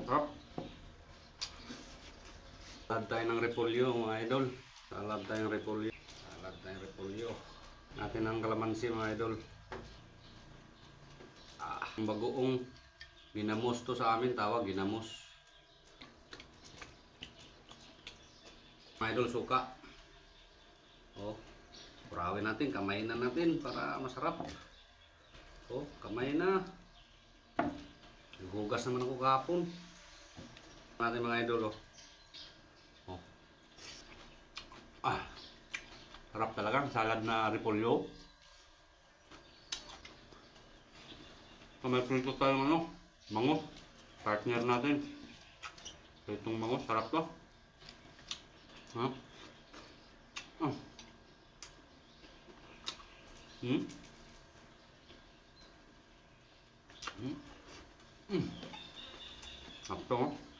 Sarap. Salad tayo ng repolyo mga idol. Salad tayong repolyo. Salad tayong repolyo. Natin ang kalamansi mga idol. Ang bagoong ginamos to sa amin, tawag ginamos. Mga idol, suka. Oh, purawin natin, kamayin na natin para masarap. Oh, kamay na. Hugas naman ako kahapon. Natin mga idol, oh. Oh. Sarap talaga, salad na repolyo. May prito tayong ano, mango. Partner natin. Itong mango, sarap to. Ha? Sarap to.